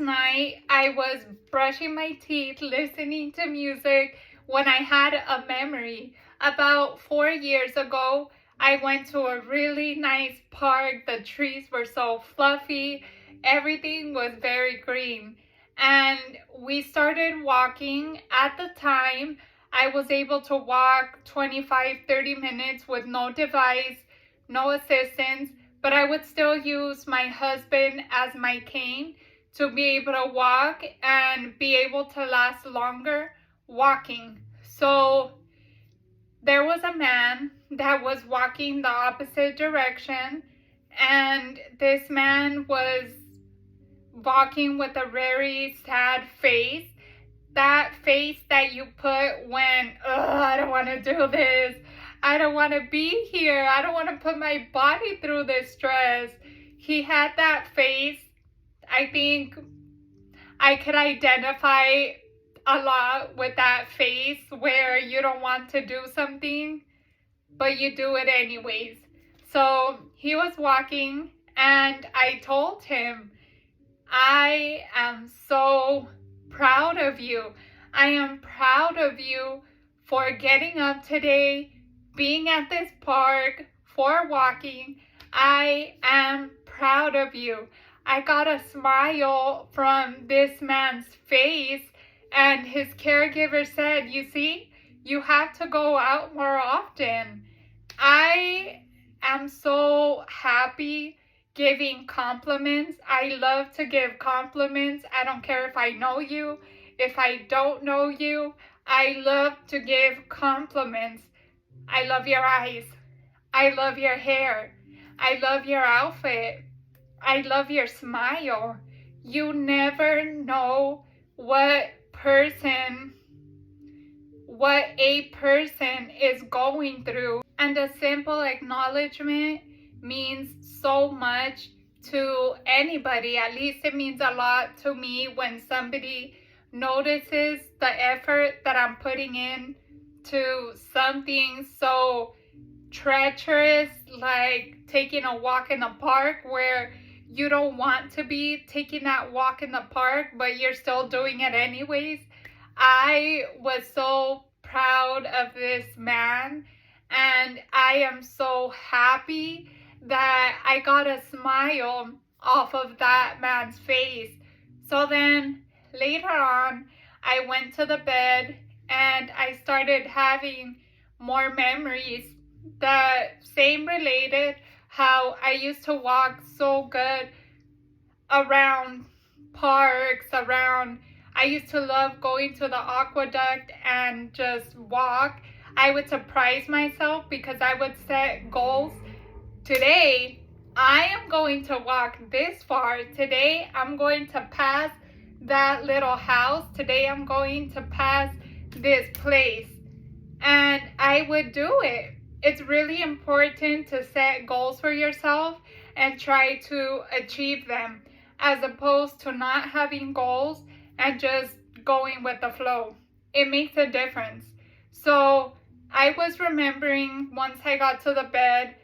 night I was brushing my teeth, listening to music when I had a memory. About 4 years ago, I went to a really nice park. The trees were so fluffy, everything was very green. And we started walking. At the time, I was able to walk 25-30 minutes with no device, no assistance, but I would still use my husband as my cane to be able to walk and be able to last longer walking. So there was a man that was walking the opposite direction, and this man was walking with a very sad face. That face that you put when, I don't want to do this. I don't want to be here. I don't want to put my body through this stress. He had that face. I think I could identify a lot with that face where you don't want to do something, but you do it anyways. So he was walking, and I told him, I am so proud of you. I am proud of you for getting up today, being at this park, for walking. I am proud of you. I got a smile from this man's face, and his caregiver said, you see, you have to go out more often. I am so happy giving compliments. I love to give compliments. I don't care if I know you, if I don't know you. I love to give compliments. I love your eyes. I love your hair. I love your outfit. I love your smile. You never know what a person is going through. And a simple acknowledgement means so much to anybody. At least it means a lot to me when somebody notices the effort that I'm putting in to something so treacherous, like taking a walk in the park, where you don't want to be taking that walk in the park, but you're still doing it anyways. I was so proud of this man, and I am so happy that I got a smile off of that man's face. So then later on, I went to the bed and I started having more memories. The same related how I used to walk so good around parks, I used to love going to the aqueduct and just walk. I would surprise myself because I would set goals. Today, I am going to walk this far. Today, I'm going to pass that little house. Today, I'm going to pass this place. And I would do it. It's really important to set goals for yourself and try to achieve them, as opposed to not having goals and just going with the flow. It makes a difference. So I was remembering once I got to the bed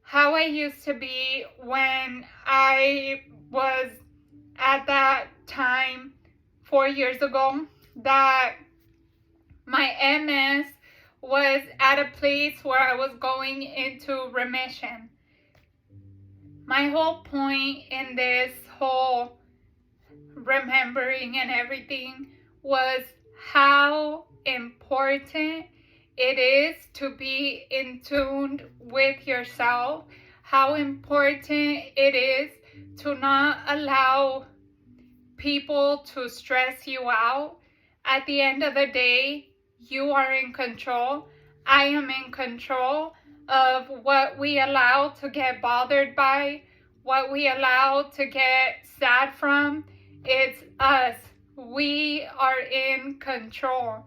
how I used to be when I was at that time 4 years ago, that my MS was at a place where I was going into remission. My whole point in this whole remembering and everything was how important it is to be in tune with yourself, how important it is to not allow people to stress you out. At the end of the day, you are in control. I am in control of what we allow to get bothered by, what we allow to get sad from. It's us. We are in control.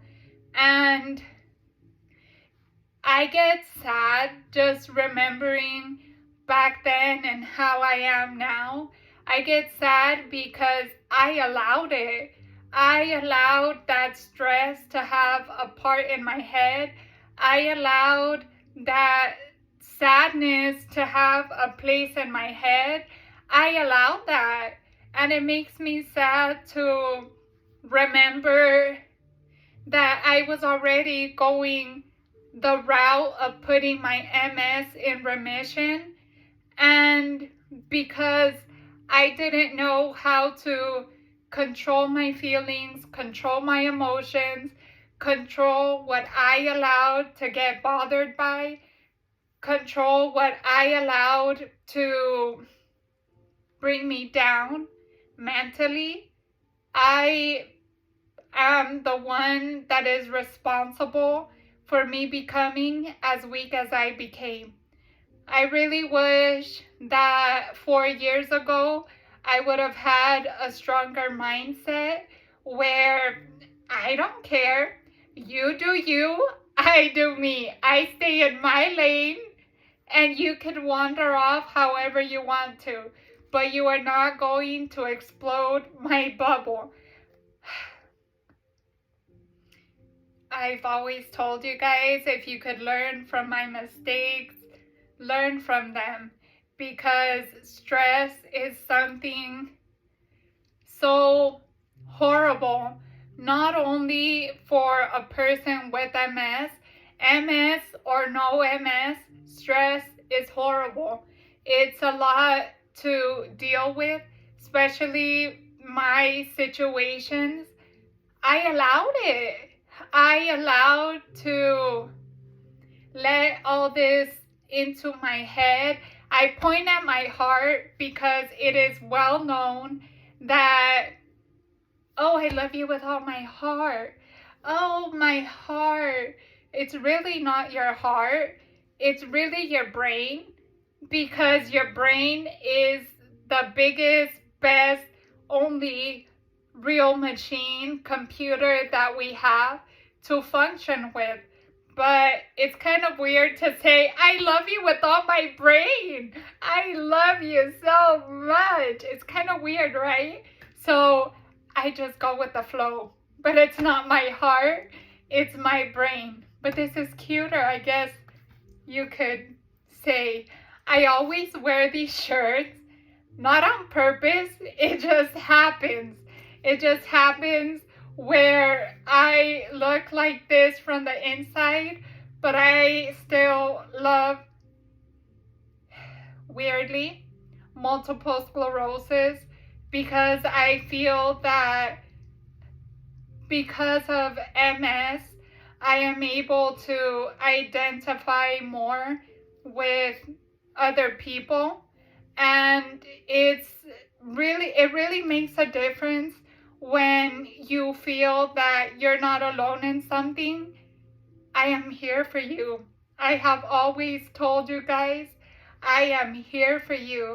And I get sad just remembering back then and how I am now. I get sad because I allowed it. I allowed that stress to have a part in my head. I allowed that sadness to have a place in my head. I allowed that. And it makes me sad to remember that I was already going the route of putting my MS in remission. And because I didn't know how to control my feelings, control my emotions, control what I allowed to get bothered by, control what I allowed to bring me down mentally, I am the one that is responsible for me becoming as weak as I became. I really wish that 4 years ago I would have had a stronger mindset where I don't care. You do you, I do me. I stay in my lane and you can wander off however you want to, but you are not going to explode my bubble. I've always told you guys, if you could learn from my mistakes, learn from them, because stress is something so horrible, not only for a person with MS or no MS, stress is horrible. It's a lot to deal with, especially my situations. I allowed it. I allowed to let all this into my head. I point at my heart because it is well known that, oh, I love you with all my heart. Oh, my heart. It's really not your heart. It's really your brain, because your brain is the biggest, best, only real machine computer that we have to function with. But it's kind of weird to say, I love you with all my brain. I love you so much. It's kind of weird, right? So I just go with the flow. But it's not my heart, it's my brain. But this is cuter, I guess you could say. I always wear these shirts, not on purpose, it just happens. It just happens where I look like this from the inside, but I still love, weirdly, multiple sclerosis, because I feel that because of MS, I am able to identify more with other people, and it really makes a difference when you feel that you're not alone in something. I am here for you. I have always told you guys, I am here for you.